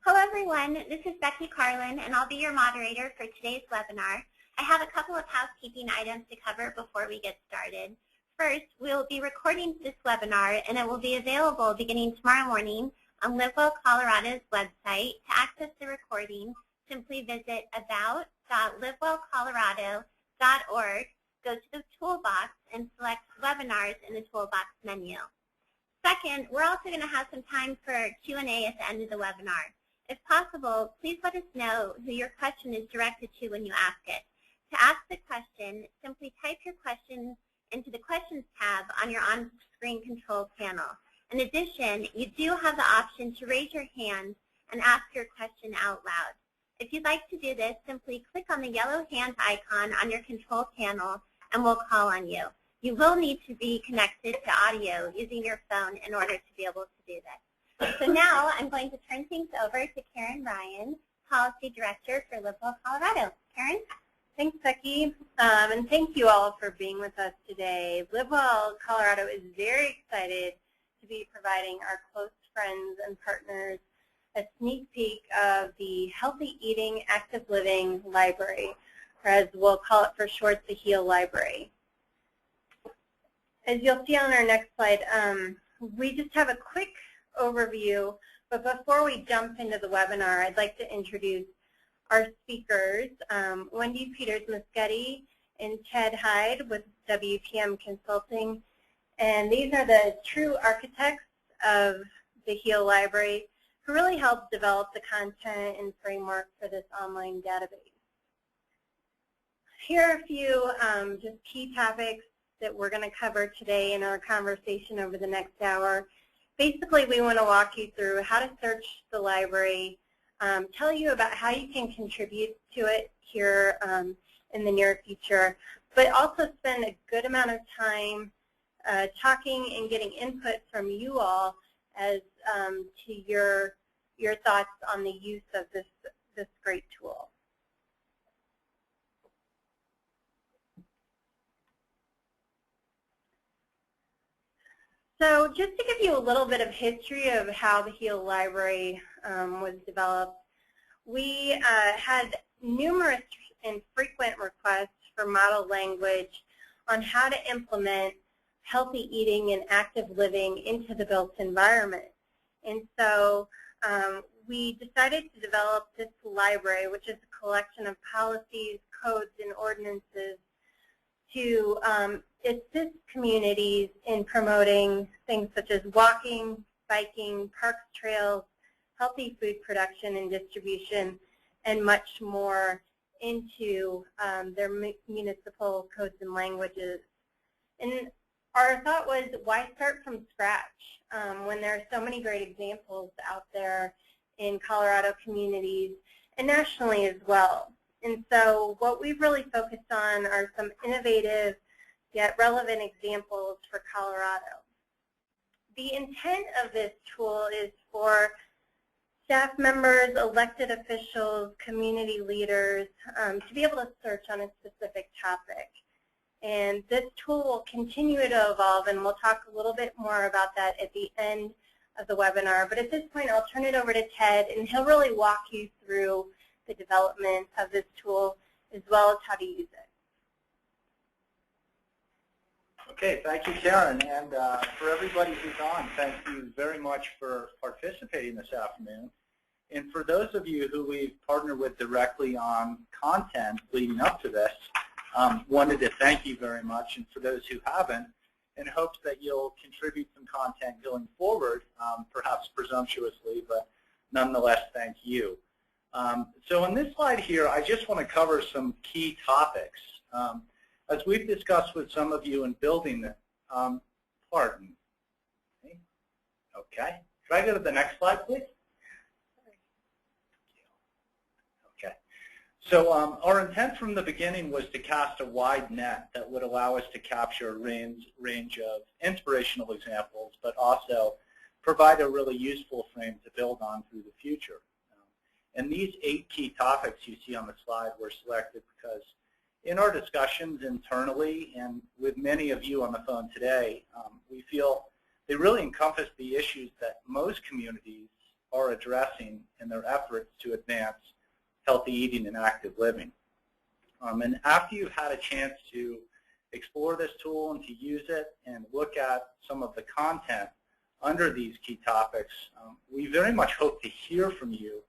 Hello everyone, this is Becky Carlin and I'll be your moderator for today's webinar. I have a couple of housekeeping items to cover before we get started. First, we'll be recording this webinar and it will be available beginning tomorrow morning on LiveWell Colorado's website. To access the recording, simply visit about.livewellcolorado.org, go to the toolbox and select webinars in the toolbox menu. Second, we're also going to have some time for Q&A at the end of the webinar. If possible, please let us know who your question is directed to when you ask it. To ask the question, simply type your question into the Questions tab on your on-screen control panel. In addition, you do have the option to raise your hand and ask your question out loud. If you'd like to do this, simply click on the yellow hand icon on your control panel and we'll call on you. You will need to be connected to audio using your phone in order to be able to do this. So now I'm going to turn things over to Karen Ryan, Policy Director for LiveWell Colorado. Karen? Thanks, Becky, and thank you all for being with us today. LiveWell Colorado is very excited to be providing our close friends and partners a sneak peek of the Healthy Eating, Active Living Library, or as we'll call it for short, the HEAL Library. As you'll see on our next slide, we just have a quick overview, but before we jump into the webinar, I'd like to introduce our speakers, Wendy Peters-Muschetti and Ted Hyde with WPM Consulting, and these are the true architects of the HEAL Library who really helped develop the content and framework for this online database. Here are a few just key topics that we're going to cover today in our conversation over the next hour. Basically, we want to walk you through how to search the library, tell you about how you can contribute to it here in the near future, but also spend a good amount of time talking and getting input from you all as to your thoughts on the use of this great tool. So just to give you a little bit of history of how the HEAL Library was developed, we had numerous and frequent requests for model language on how to implement healthy eating and active living into the built environment. And so we decided to develop this library, which is a collection of policies, codes, and ordinances to assist communities in promoting things such as walking, biking, parks, trails, healthy food production and distribution, and much more into their municipal codes and languages. And our thought was, why start from scratch when there are so many great examples out there in Colorado communities and nationally as well. And so what we've really focused on are some innovative yet relevant examples for Colorado. The intent of this tool is for staff members, elected officials, community leaders to be able to search on a specific topic. And this tool will continue to evolve, and we'll talk a little bit more about that at the end of the webinar. But at this point, I'll turn it over to Ted, and he'll really walk you through the development of this tool as well as how to use it. Okay, thank you, Karen. And for everybody who's on, thank you very much for participating this afternoon. And for those of you who we've partnered with directly on content leading up to this, wanted to thank you very much. And for those who haven't, in hopes that you'll contribute some content going forward, perhaps presumptuously, but nonetheless, thank you. So on this slide here, I just want to cover some key topics. As we've discussed with some of you in building it, pardon. Okay. Could I go to the next slide, please? Okay. So our intent from the beginning was to cast a wide net that would allow us to capture a range of inspirational examples, but also provide a really useful frame to build on through the future. And these 8 key topics you see on the slide were selected because in our discussions internally and with many of you on the phone today, we feel they really encompass the issues that most communities are addressing in their efforts to advance healthy eating and active living. And after you've had a chance to explore this tool and to use it and look at some of the content under these key topics, we very much hope to hear from you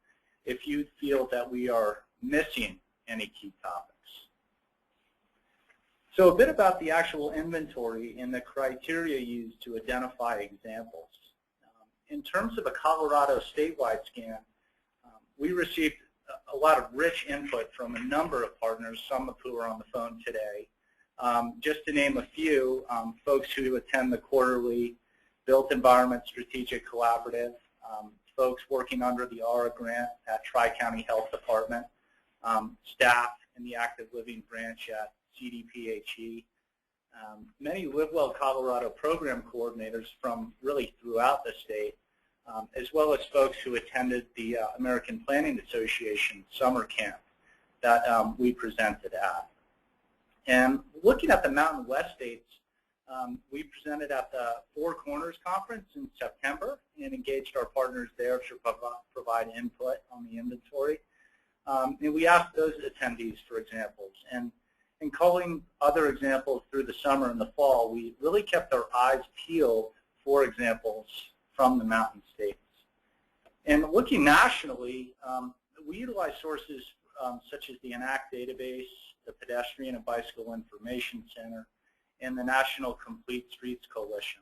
if you feel that we are missing any key topics. So a bit about the actual inventory and the criteria used to identify examples. In terms of a Colorado statewide scan, we received a lot of rich input from a number of partners, some of who are on the phone today. Just to name a few, folks who attend the quarterly Built Environment Strategic Collaborative, folks working under the ARA grant at Tri-County Health Department, staff in the Active Living branch at CDPHE, many LiveWell Colorado program coordinators from really throughout the state, as well as folks who attended the American Planning Association summer camp that we presented at. And looking at the Mountain West states, we presented at the Four Corners Conference in September and engaged our partners there to provide input on the inventory. And we asked those attendees for examples. And in calling other examples through the summer and the fall, we really kept our eyes peeled for examples from the mountain states. And looking nationally, we utilize sources such as the ENACT database, the Pedestrian and Bicycle Information Center, and the National Complete Streets Coalition.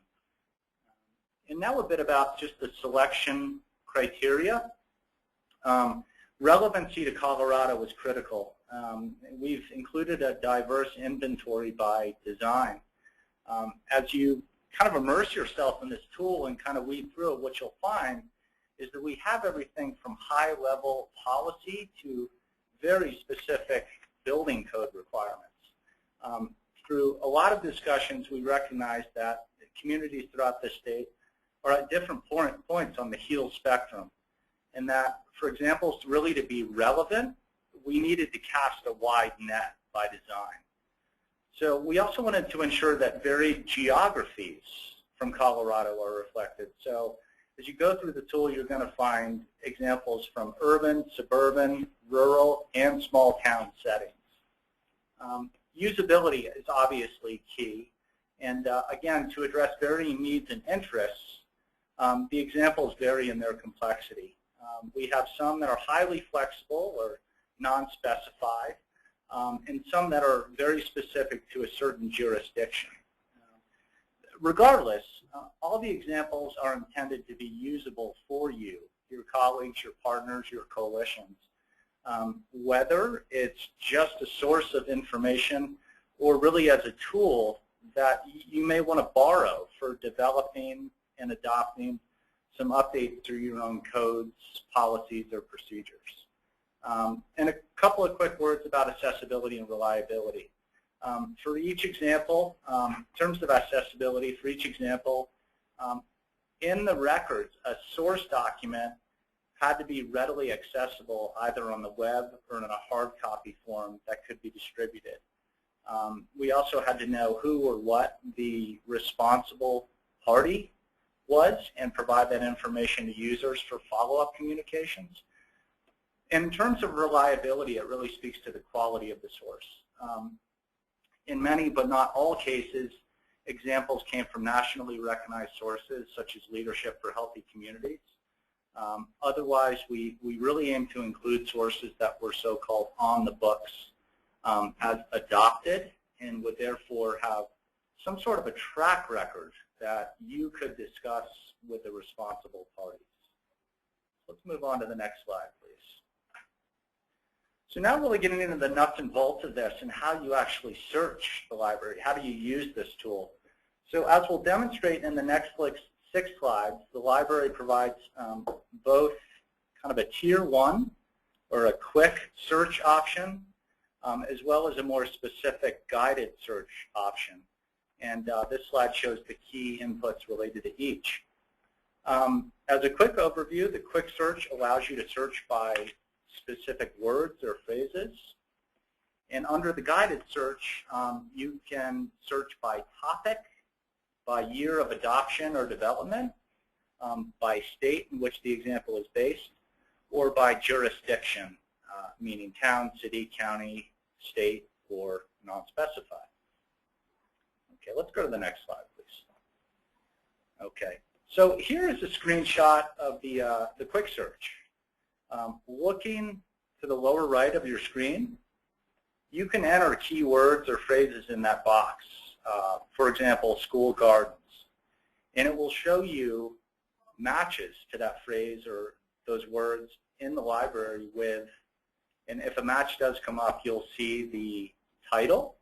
And now a bit about just the selection criteria. Relevancy to Colorado was critical. We've included a diverse inventory by design. As you kind of immerse yourself in this tool and kind of weed through it, what you'll find is that we have everything from high-level policy to very specific building code requirements. Through a lot of discussions, we recognize that communities throughout the state are at different points on the HEAL spectrum, and that, for examples really to be relevant, we needed to cast a wide net by design. So we also wanted to ensure that varied geographies from Colorado are reflected. So as you go through the tool, you're going to find examples from urban, suburban, rural, and small town settings. Usability is obviously key. And again, to address varying needs and interests, the examples vary in their complexity. We have some that are highly flexible or non-specified, and some that are very specific to a certain jurisdiction. Regardless, all the examples are intended to be usable for you, your colleagues, your partners, your coalitions. Whether it's just a source of information or really as a tool that you may want to borrow for developing and adopting some updates through your own codes, policies, or procedures. And a couple of quick words about accessibility and reliability. For each example, in terms of accessibility, for each example, in the records, a source document had to be readily accessible either on the web or in a hard copy form that could be distributed. We also had to know who or what the responsible party was and provide that information to users for follow-up communications. And in terms of reliability, it really speaks to the quality of the source. In many, but not all cases, examples came from nationally recognized sources such as Leadership for Healthy Communities. Otherwise, we really aim to include sources that were so-called on the books as adopted and would therefore have some sort of a track record that you could discuss with the responsible parties. Let's move on to the next slide, please. So now really getting into the nuts and bolts of this and how you actually search the library. How do you use this tool? So as we'll demonstrate in the next 6 slides, the library provides both kind of a tier 1 or a quick search option as well as a more specific guided search option. And this slide shows the key inputs related to each. As a quick overview, the quick search allows you to search by specific words or phrases. And under the guided search, you can search by topic, by year of adoption or development, by state in which the example is based, or by jurisdiction, meaning town, city, county, state, or non-specified. Okay, let's go to the next slide, please. Okay, so here is a screenshot of the quick search. Looking to the lower right of your screen, you can enter keywords or phrases in that box. For example, school gardens. And it will show you matches to that phrase or those words in the library with, and if a match does come up, you'll see the title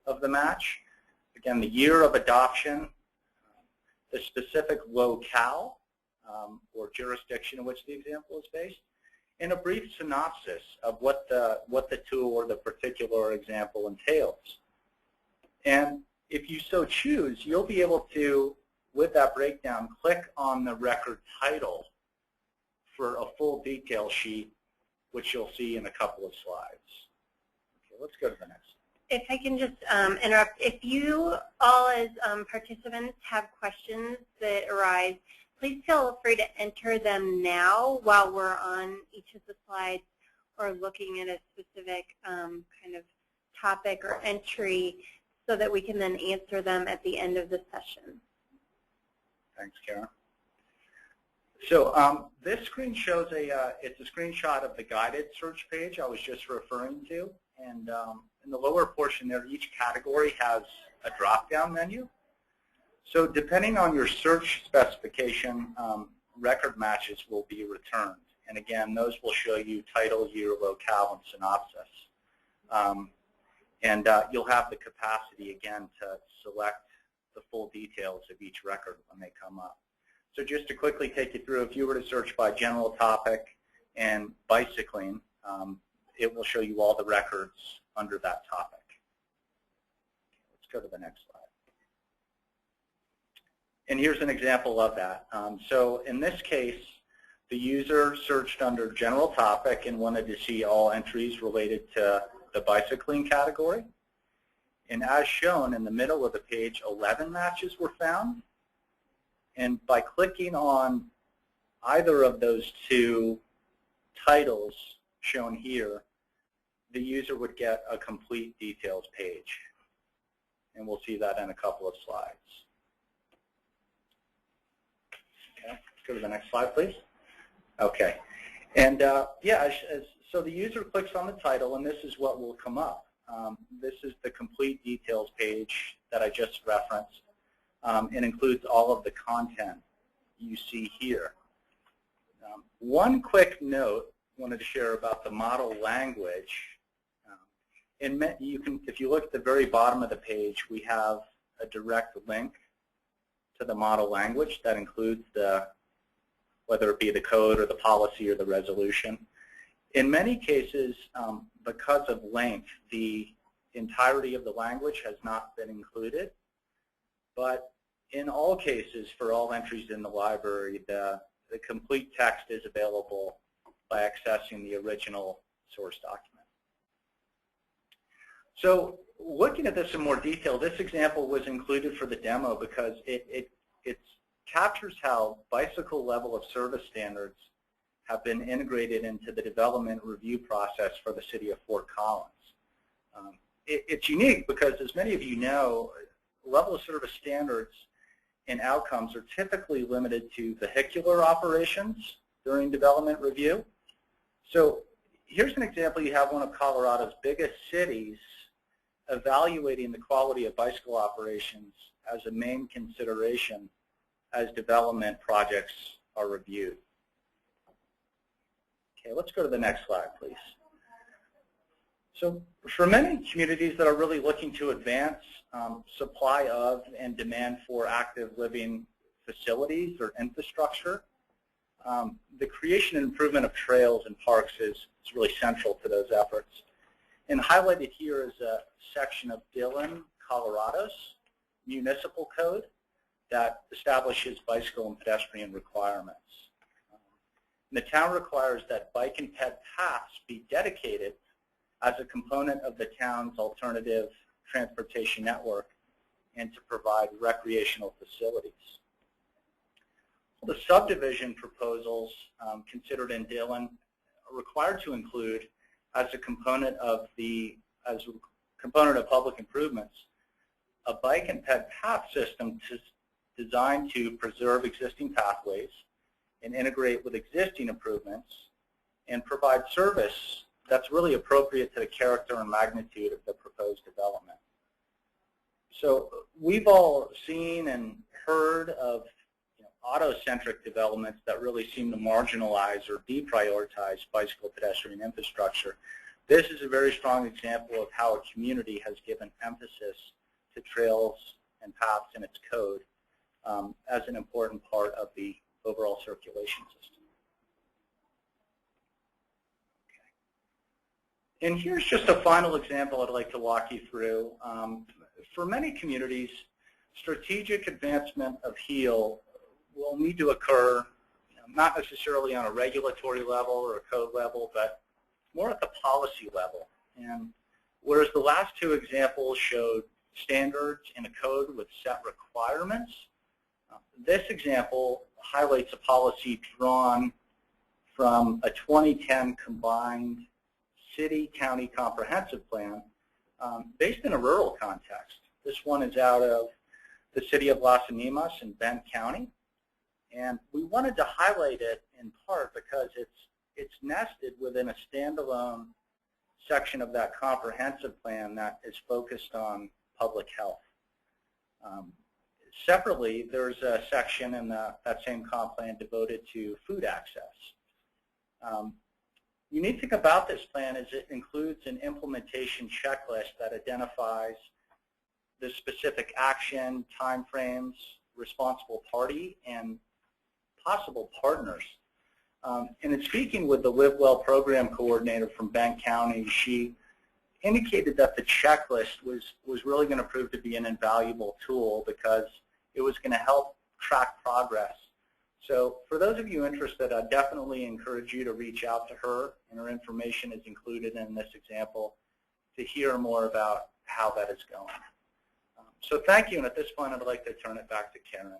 of the match, again, the year of adoption, the specific locale or jurisdiction in which the example is based, and a brief synopsis of what the tool or the particular example entails. And if you so choose, you'll be able to, with that breakdown, click on the record title for a full detail sheet, which you'll see in a couple of slides. Okay, let's go to the next. If I can just interrupt, if you all as participants have questions that arise, please feel free to enter them now while we're on each of the slides or looking at a specific kind of topic or entry so that we can then answer them at the end of the session. Thanks, Karen. So this screen shows it's a screenshot of the guided search page I was just referring to. And in the lower portion there, each category has a drop-down menu. So depending on your search specification, record matches will be returned. And again, those will show you title, year, locale, and synopsis. You'll have the capacity, again, to select the full details of each record when they come up. So just to quickly take you through, if you were to search by general topic and bicycling, it will show you all the records under that topic. Let's go to the next slide. And here's an example of that. So in this case, the user searched under general topic and wanted to see all entries related to the bicycling category. And as shown in the middle of the page, 11 matches were found. And by clicking on either of those two titles shown here, the user would get a complete details page. And we'll see that in a couple of slides. Okay, let's go to the next slide, please. Okay, and so the user clicks on the title, and this is what will come up. This is the complete details page that I just referenced. It includes all of the content you see here. One quick note I wanted to share about the model language. If you look at the very bottom of the page, we have a direct link to the model language that includes whether it be the code or the policy or the resolution. In many cases, because of length, the entirety of the language has not been included. But in all cases, for all entries in the library, the complete text is available by accessing the original source document. So looking at this in more detail, this example was included for the demo because it captures how bicycle level of service standards have been integrated into the development review process for the city of Fort Collins. It's unique because, as many of you know, level of service standards and outcomes are typically limited to vehicular operations during development review. So here's an example. You have one of Colorado's biggest cities evaluating the quality of bicycle operations as a main consideration as development projects are reviewed. Okay, let's go to the next slide, please. So for many communities that are really looking to advance supply of and demand for active living facilities or infrastructure, the creation and improvement of trails and parks is really central to those efforts. And highlighted here is a section of Dillon, Colorado's municipal code that establishes bicycle and pedestrian requirements. The town requires that bike and ped paths be dedicated as a component of the town's alternative transportation network and to provide recreational facilities. The subdivision proposals considered in Dillon are required to include as a component of public improvements a bike and ped path system designed to preserve existing pathways and integrate with existing improvements and provide service that's really appropriate to the character and magnitude of the proposed development. So we've all seen and heard of auto-centric developments that really seem to marginalize or deprioritize bicycle pedestrian infrastructure. This is a very strong example of how a community has given emphasis to trails and paths in its code as an important part of the overall circulation system. Okay. And here's just a final example I'd like to walk you through. For many communities, strategic advancement of HEAL will need to occur, not necessarily on a regulatory level or a code level, but more at the policy level. And whereas the last two examples showed standards in a code with set requirements, this example highlights a policy drawn from a 2010 combined city-county comprehensive plan based in a rural context. This one is out of the city of Las Animas in Bent County. And we wanted to highlight it in part because it's nested within a standalone section of that comprehensive plan that is focused on public health. Separately, there's a section in that same comp plan devoted to food access. Unique thing about this plan is it includes an implementation checklist that identifies the specific action, timeframes, responsible party, and possible partners. And in speaking with the LiveWell program coordinator from Bent County, she indicated that the checklist was really going to prove to be an invaluable tool because it was going to help track progress. So for those of you interested, I definitely encourage you to reach out to her, and her information is included in this example to hear more about how that is going. So thank you, and at this point I'd like to turn it back to Karen.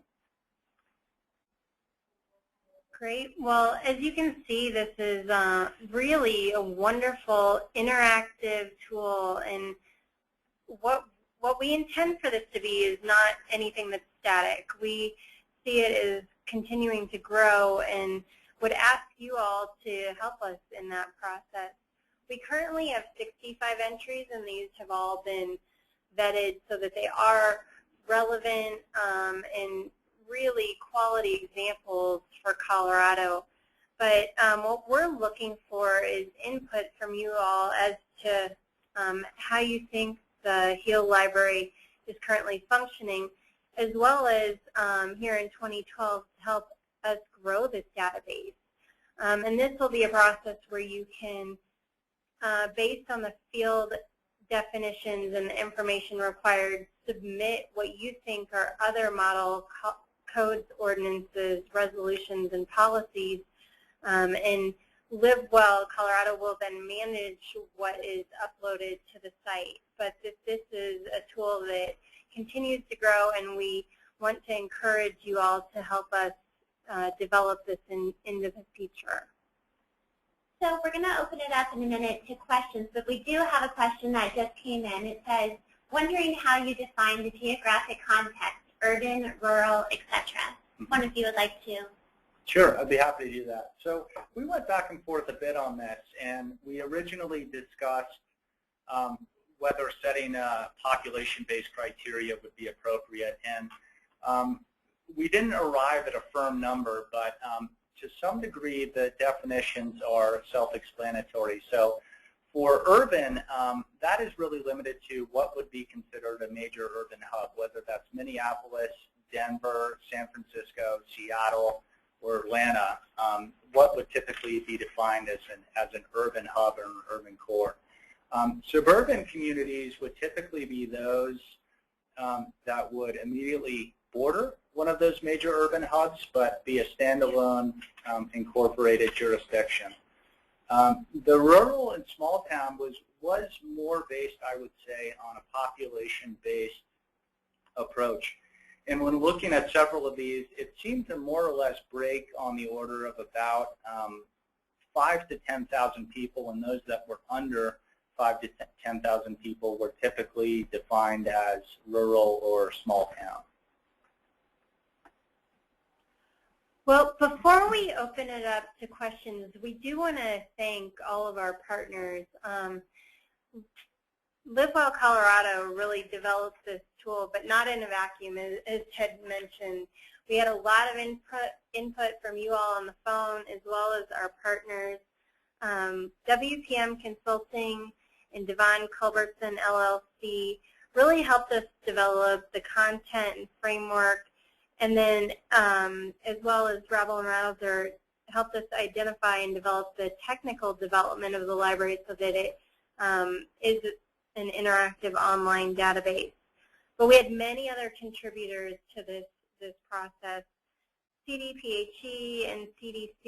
Great. Well, as you can see, this is really a wonderful interactive tool, and what we intend for this to be is not anything that's static. We see it as continuing to grow and would ask you all to help us in that process. We currently have 65 entries, and these have all been vetted so that they are relevant and really quality examples for Colorado. But what we're looking for is input from you all as to how you think the HEAL library is currently functioning, as well as here in 2012 to help us grow this database. And this will be a process where you can, based on the field definitions and the information required, submit what you think are other model codes, ordinances, resolutions, and policies. And LiveWell Colorado will then manage what is uploaded to the site. But this is a tool that continues to grow, and we want to encourage you all to help us develop this into the future. So we're going to open it up in a minute to questions, but we do have a question that just came in. It says, wondering how you define the geographic context, urban, rural, etc. One of you would like to. Sure, I'd be happy to do that. So we went back and forth a bit on this, and we originally discussed whether setting a population-based criteria would be appropriate. And we didn't arrive at a firm number, but to some degree the definitions are self-explanatory. So for urban, that is really limited to what would be considered a major urban hub, whether that's Minneapolis, Denver, San Francisco, Seattle, or Atlanta. What would typically be defined as an urban hub or an urban core. Suburban communities would typically be those that would immediately border one of those major urban hubs, but be a standalone incorporated jurisdiction. The rural and small town was more based, I would say, on a population-based approach. And when looking at several of these, it seemed to more or less break on the order of about 5,000 to 10,000 people, and those that were under 5,000 to 10,000 people were typically defined as rural or small town. Well, before we open it up to questions, we do want to thank all of our partners. LiveWell Colorado really developed this tool, but not in a vacuum, as Ted mentioned. We had a lot of input from you all on the phone, as well as our partners. WPM Consulting and Devon Culbertson LLC really helped us develop the content and framework, and then as well as Rabble and Rouser helped us identify and develop the technical development of the library so that it is an interactive online database. But we had many other contributors to this process. CDPHE and CDC,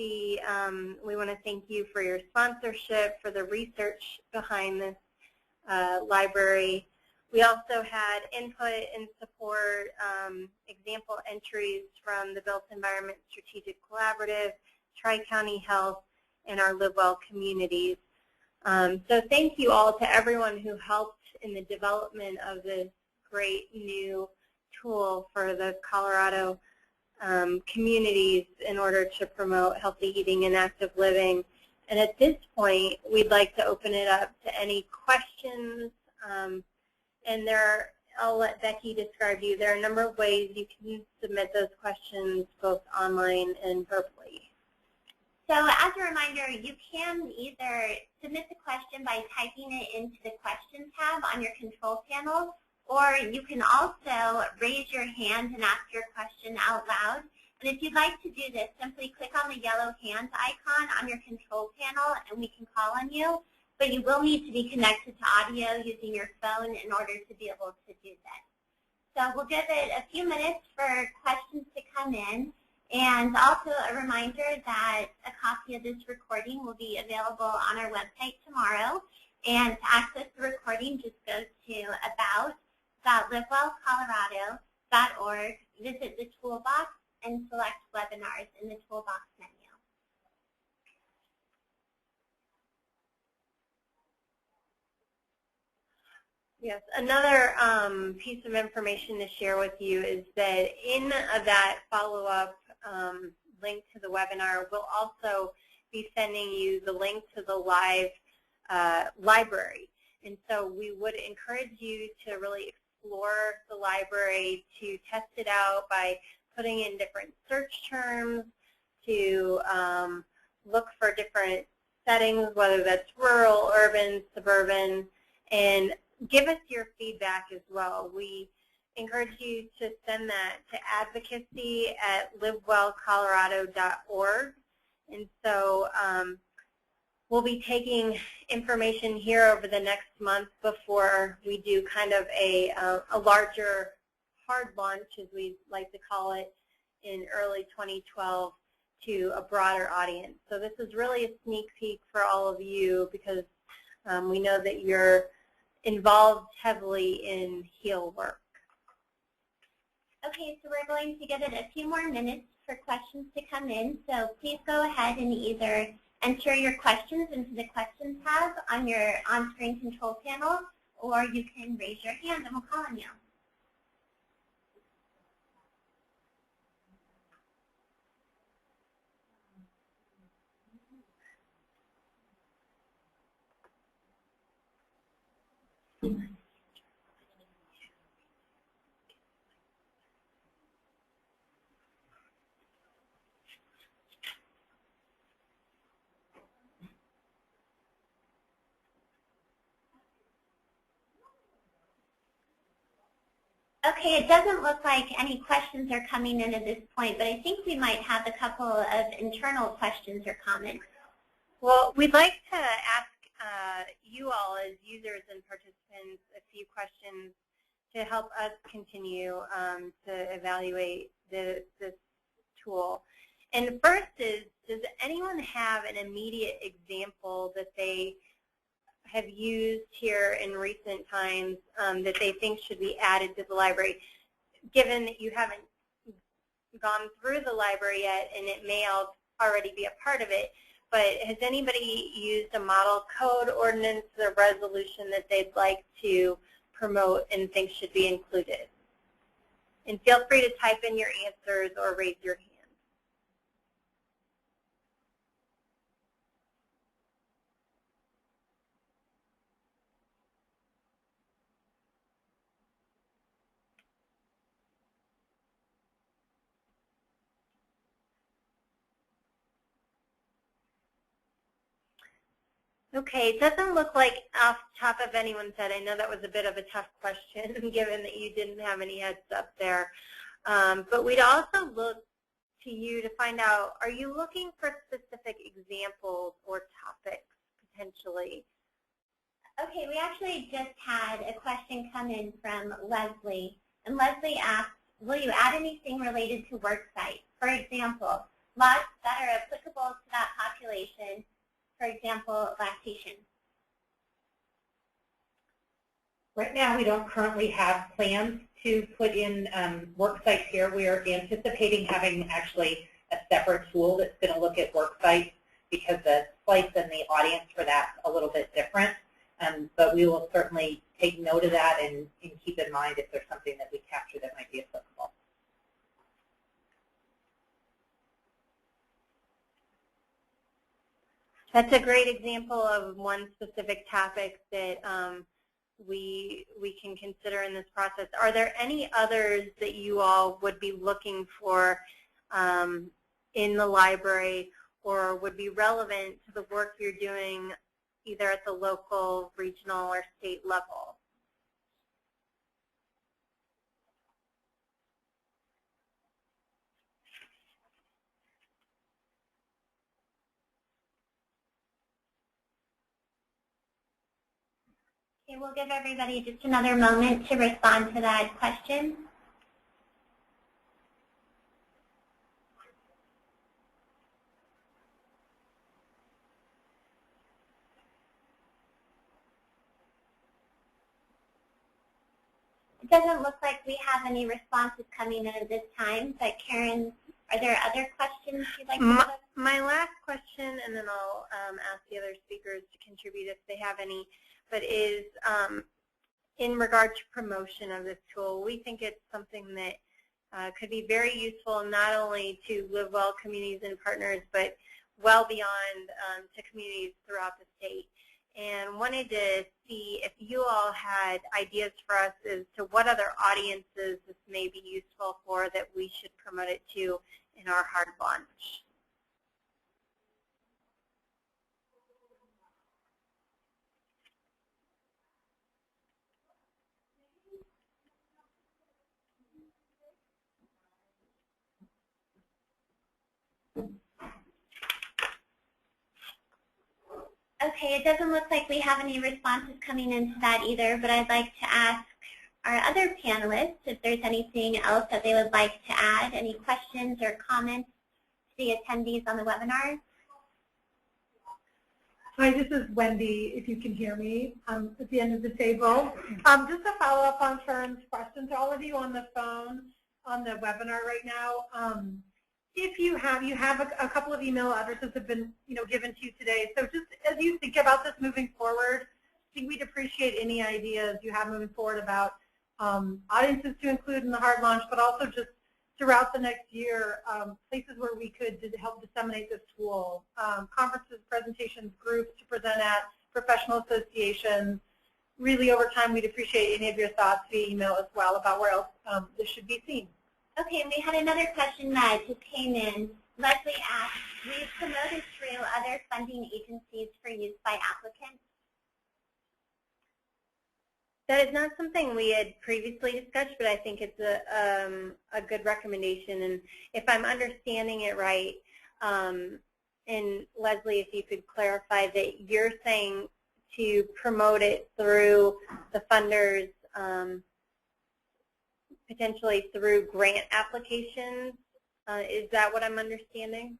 we want to thank you for your sponsorship, for the research behind this library. We also had input and support, example entries from the Built Environment Strategic Collaborative, Tri-County Health, and our LiveWell communities. So thank you all to everyone who helped in the development of this great new tool for the Colorado communities in order to promote healthy eating and active living. And at this point, we'd like to open it up to any questions. And I'll let Becky describe you. There are a number of ways you can submit those questions, both online and verbally. So as a reminder, you can either submit the question by typing it into the question tab on your control panel, or you can also raise your hand and ask your question out loud. And if you'd like to do this, simply click on the yellow hand icon on your control panel and we can call on you. But you will need to be connected to audio using your phone in order to be able to do this. So we'll give it a few minutes for questions to come in. And also a reminder that a copy of this recording will be available on our website tomorrow. And to access the recording, just go to about.livewellcolorado.org, visit the toolbox, and select webinars in the toolbox menu. Yes, another piece of information to share with you is that in that follow-up link to the webinar, we'll also be sending you the link to the live library. And so we would encourage you to really explore the library, to test it out by putting in different search terms, to look for different settings, whether that's rural, urban, suburban, and give us your feedback as well. We encourage you to send that to advocacy@livewellcolorado.org. And so we'll be taking information here over the next month before we do kind of a larger hard launch, as we like to call it, in early 2012 to a broader audience. So this is really a sneak peek for all of you because we know that you're involved heavily in HEAL work. Okay, so we're going to give it a few more minutes for questions to come in. So please go ahead and either enter your questions into the questions tab on your on-screen control panel, or you can raise your hand and we'll call on you. Okay, it doesn't look like any questions are coming in at this point, but I think we might have a couple of internal questions or comments. Well, we'd like to ask you all as users and participants a few questions to help us continue to evaluate this tool. And first is, does anyone have an immediate example that they have used here in recent times that they think should be added to the library? given that you haven't gone through the library yet, and it may already be a part of it, but has anybody used a model code, ordinance, or resolution that they'd like to promote and think should be included? And feel free to type in your answers or raise your hand. Okay, it doesn't look like off the top of anyone's head. I know that was a bit of a tough question given that you didn't have any heads up there. But we'd also look to you to find out, are you looking for specific examples or topics potentially? Okay, we actually just had a question come in from Leslie. And Leslie asked, will you add anything related to worksite? For example, laws that are applicable to that population, for example, lactation. Right now, we don't currently have plans to put in worksites here. We are anticipating having actually a separate tool that's going to look at worksites because the slice and the audience for that's a little bit different. But we will certainly take note of that and keep in mind if there's something that we capture that might be applicable. That's a great example of one specific topic that we can consider in this process. Are there any others that you all would be looking for in the library or would be relevant to the work you're doing either at the local, regional, or state level? Okay, we'll give everybody just another moment to respond to that question. It doesn't look like we have any responses coming in at this time, but Karen, are there other questions you'd like to put? My last question, and then I'll ask the other speakers to contribute if they have any, but is in regard to promotion of this tool. We think it's something that could be very useful not only to LiveWell communities and partners, but well beyond to communities throughout the state. And wanted to see if you all had ideas for us as to what other audiences this may be useful for that we should promote it to in our hard launch. Okay, it doesn't look like we have any responses coming into that either, but I'd like to ask our other panelists if there's anything else that they would like to add, any questions or comments to the attendees on the webinar. Hi, this is Wendy, if you can hear me, at the end of the table. Just to follow up on Fern's question to all of you on the phone on the webinar right now. If you have a couple of email addresses have been given to you today. So just as you think about this moving forward, I think we'd appreciate any ideas you have moving forward about audiences to include in the hard launch, but also just throughout the next year, places where we could help disseminate this tool, conferences, presentations, groups to present at, professional associations. Really, over time, we'd appreciate any of your thoughts via email as well about where else this should be seen. Okay, and we had another question that just came in. Leslie asked, we've promoted through other funding agencies for use by applicants. That is not something we had previously discussed, but I think it's a good recommendation. And if I'm understanding it right, and Leslie, if you could clarify that you're saying to promote it through the funders, potentially through grant applications. Is that what I'm understanding?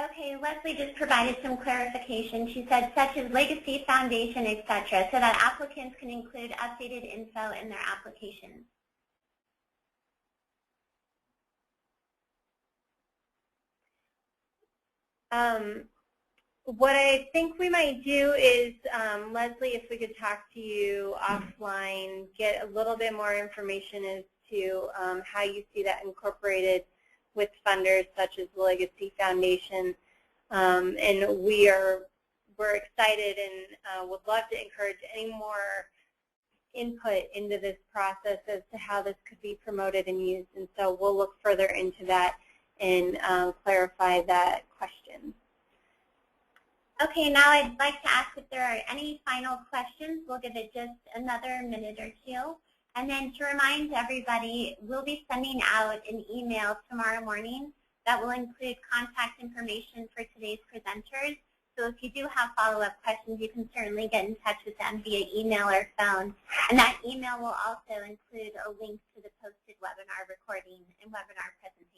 Okay, Leslie just provided some clarification. She said such as legacy, foundation, etc., so that applicants can include updated info in their applications. What I think we might do is, Leslie, if we could talk to you offline, get a little bit more information as to how you see that incorporated with funders such as the Legacy Foundation. And we're excited and would love to encourage any more input into this process as to how this could be promoted and used. And so we'll look further into that and clarify that question. Okay, now I'd like to ask if there are any final questions. We'll give it just another minute or two. And then to remind everybody, we'll be sending out an email tomorrow morning that will include contact information for today's presenters. So if you do have follow-up questions, you can certainly get in touch with them via email or phone. And that email will also include a link to the posted webinar recording and webinar presentation.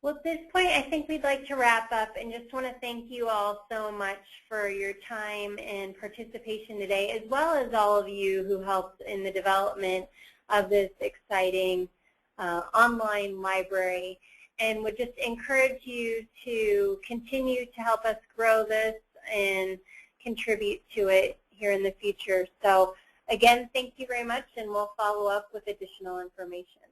Well, at this point, I think we'd like to wrap up and just want to thank you all so much for your time and participation today, as well as all of you who helped in the development of this exciting online library, and would just encourage you to continue to help us grow this and contribute to it here in the future. So again, thank you very much, and we'll follow up with additional information.